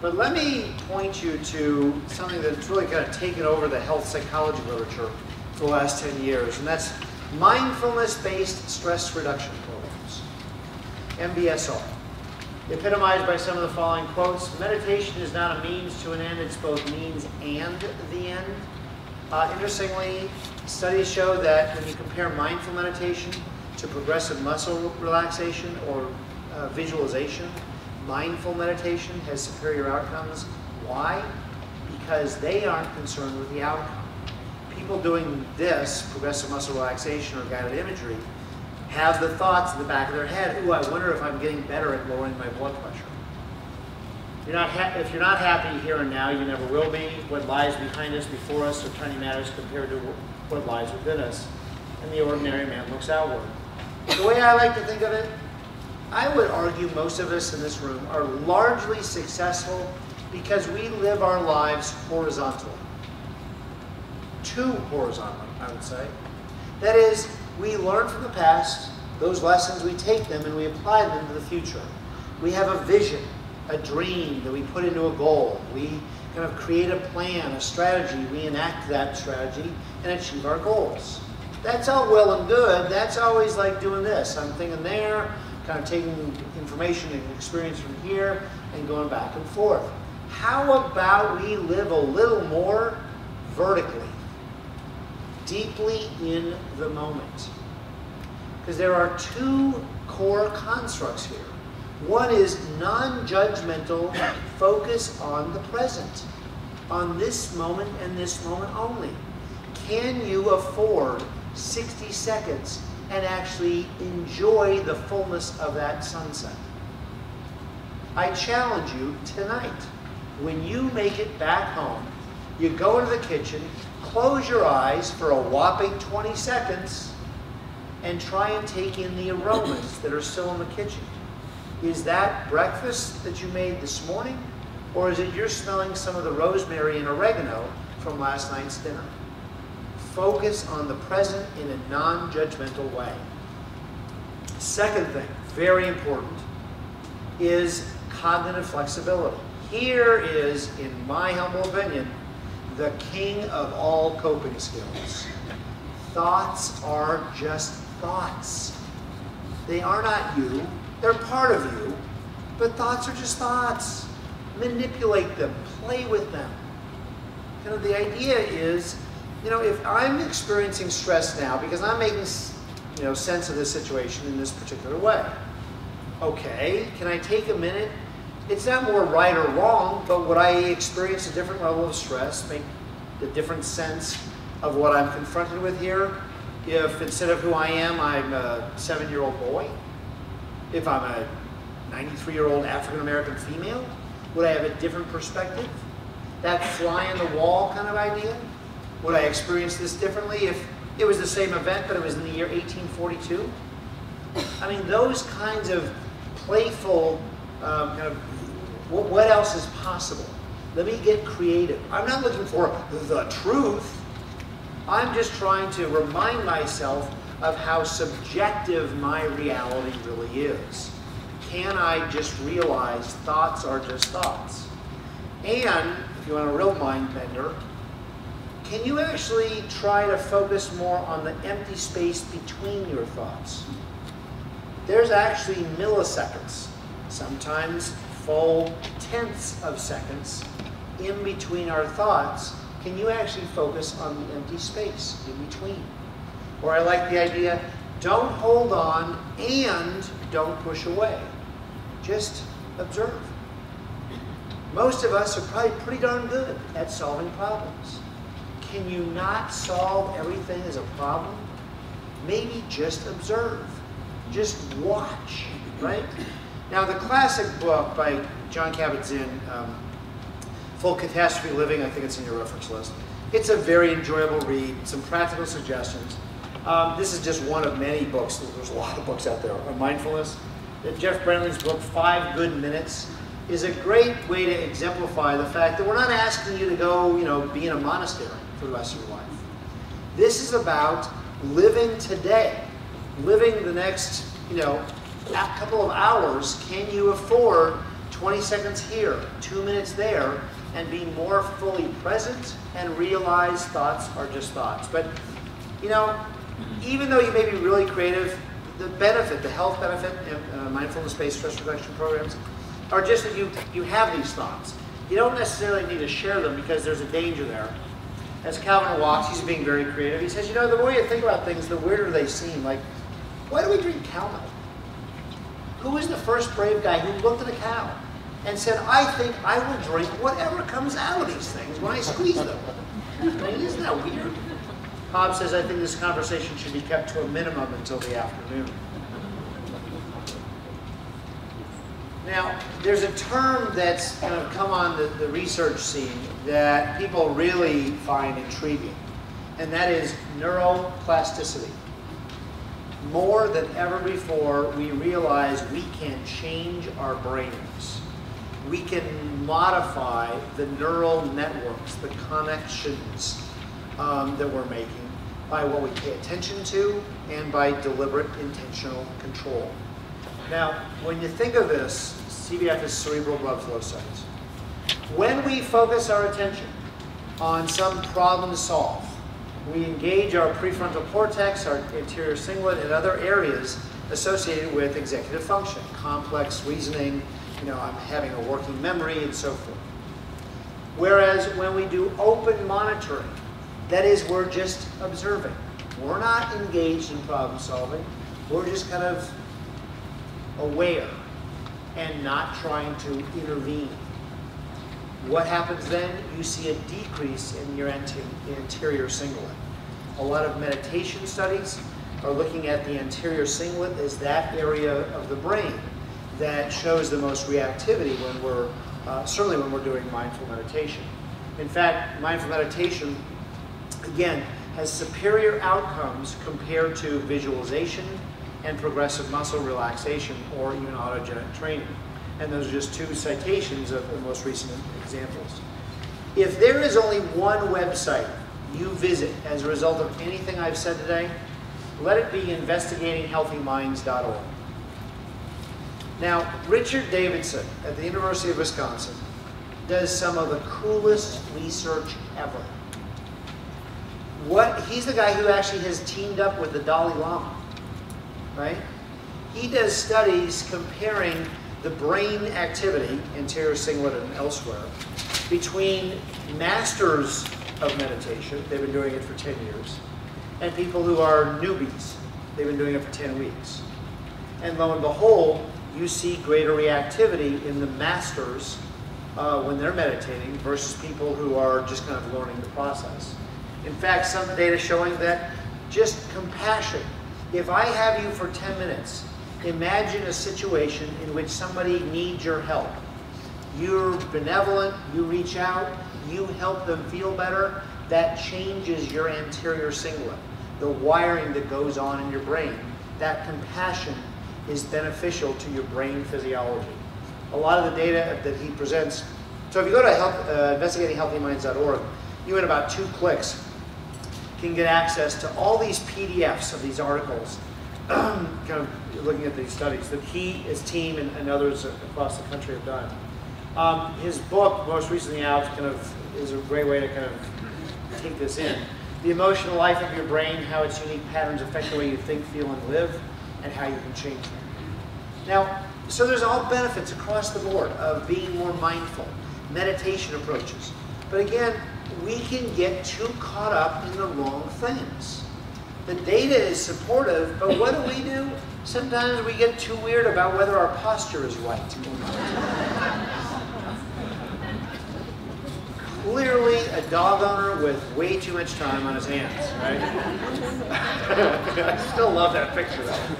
But let me point you to something that's really kind of taken over the health psychology literature for the last 10 years, and that's mindfulness-based stress reduction programs, MBSR. Epitomized by some of the following quotes: meditation is not a means to an end, it's both means and the end. Interestingly, studies show that when you compare mindful meditation to progressive muscle relaxation or visualization, mindful meditation has superior outcomes. Why? Because they aren't concerned with the outcome. People doing this, progressive muscle relaxation or guided imagery, have the thoughts in the back of their head, ooh, I wonder if I'm getting better at lowering my blood pressure. If you're not happy here and now, you never will be. What lies behind us, before us, are tiny matters compared to what lies within us. And the ordinary man looks outward. The way I like to think of it, I would argue most of us in this room are largely successful because we live our lives horizontally. Too horizontally, I would say. That is, we learn from the past, those lessons, we take them and we apply them to the future. We have a vision, a dream that we put into a goal. We kind of create a plan, a strategy. We enact that strategy and achieve our goals. That's all well and good. That's always like doing this. I'm thinking there, kind of taking information and experience from here and going back and forth. How about we live a little more vertically, deeply in the moment? Because there are two core constructs here. One is non-judgmental focus on the present, on this moment and this moment only. Can you afford 60 seconds and actually enjoy the fullness of that sunset? I challenge you tonight, when you make it back home, you go into the kitchen, close your eyes for a whopping 20 seconds, and try and take in the aromas that are still in the kitchen. Is that breakfast that you made this morning? Or is it you're smelling some of the rosemary and oregano from last night's dinner? Focus on the present in a non-judgmental way. Second thing, very important, is cognitive flexibility. Here is, in my humble opinion, the king of all coping skills. Thoughts are just thoughts. They are not you. They're part of you, but thoughts are just thoughts. Manipulate them, play with them. You know, the idea is, you know, if I'm experiencing stress now because I'm making, you know, sense of this situation in this particular way, okay, can I take a minute? It's not more right or wrong, but would I experience a different level of stress, make a different sense of what I'm confronted with here? If instead of who I am, I'm a 7-year-old boy? If I'm a 93-year-old African-American female, would I have a different perspective? That fly on the wall kind of idea? Would I experience this differently if it was the same event, but it was in the year 1842? I mean, those kinds of playful, kind of, what else is possible? Let me get creative. I'm not looking for the truth. I'm just trying to remind myself of how subjective my reality really is. Can I just realize thoughts are just thoughts? And, if you want a real mind bender, can you actually try to focus more on the empty space between your thoughts? There's actually milliseconds, sometimes full tenths of seconds, in between our thoughts. Can you actually focus on the empty space in between? Or I like the idea, don't hold on and don't push away. Just observe. Most of us are probably pretty darn good at solving problems. Can you not solve everything as a problem? Maybe just observe. Just watch, right? Now, the classic book by John Kabat-Zinn, Full Catastrophe Living, I think it's in your reference list. It's a very enjoyable read, some practical suggestions. This is just one of many books. There's a lot of books out there on mindfulness. Jeff Brentley's book, 5 Good Minutes, is a great way to exemplify the fact that we're not asking you to go, you know, be in a monastery for the rest of your life. This is about living today, living the next, you know, couple of hours. Can you afford 20 seconds here, 2 minutes there, and be more fully present and realize thoughts are just thoughts. But, you know, even though you may be really creative, the benefit, the health benefit in mindfulness-based stress reduction programs are just that you have these thoughts. You don't necessarily need to share them because there's a danger there. As Calvin walks, he's being very creative. He says, you know, the more you think about things, the weirder they seem. Like, why do we drink cow milk? Who was the first brave guy who looked at a cow and said, I think I will drink whatever comes out of these things when I squeeze them? I mean, isn't that weird? Hobbes says, I think this conversation should be kept to a minimum until the afternoon. Now, there's a term that's kind of come on the research scene that people really find intriguing, and that is neuroplasticity. More than ever before, we realize we can change our brains. We can modify the neural networks, the connections that we're making by what we pay attention to and by deliberate intentional control. Now, when you think of this, CBF is cerebral blood flow cells. When we focus our attention on some problem to solve, we engage our prefrontal cortex, our anterior cingulate, and other areas associated with executive function, complex reasoning, you know, I'm having a working memory, and so forth. Whereas when we do open monitoring, that is, we're just observing. We're not engaged in problem solving. We're just kind of aware and not trying to intervene. What happens then? You see a decrease in your anterior cingulate. A lot of meditation studies are looking at the anterior cingulate as that area of the brain that shows the most reactivity when we're, certainly when we're doing mindful meditation. In fact, mindful meditation, again, has superior outcomes compared to visualization and progressive muscle relaxation or even autogenic training. And those are just two citations of the most recent examples. If there is only one website you visit as a result of anything I've said today, let it be investigatinghealthyminds.org. Now, Richard Davidson at the University of Wisconsin does some of the coolest research ever. He's the guy who actually has teamed up with the Dalai Lama, right? He does studies comparing the brain activity, anterior cingulate and elsewhere, between masters of meditation, they've been doing it for 10 years, and people who are newbies, they've been doing it for 10 weeks. And lo and behold, you see greater reactivity in the masters when they're meditating versus people who are just kind of learning the process. In fact, some data showing that just compassion. If I have you for 10 minutes, imagine a situation in which somebody needs your help. You're benevolent, you reach out, you help them feel better, that changes your anterior cingulate, the wiring that goes on in your brain. That compassion is beneficial to your brain physiology. A lot of the data that he presents, so if you go to investigatinghealthyminds.org, you in about 2 clicks can get access to all these PDFs of these articles, kind of looking at these studies that he, his team, and others across the country have done. His book, most recently out, kind of is a great way to kind of take this in. The Emotional Life of Your Brain, How Its Unique Patterns Affect the Way You Think, Feel, and Live, and How You Can Change them. Now, so there's all benefits across the board of being more mindful, meditation approaches. But again, we can get too caught up in the wrong things. The data is supportive, but what do? Sometimes we get too weird about whether our posture is right or not. Clearly a dog owner with way too much time on his hands, right? I still love that picture though.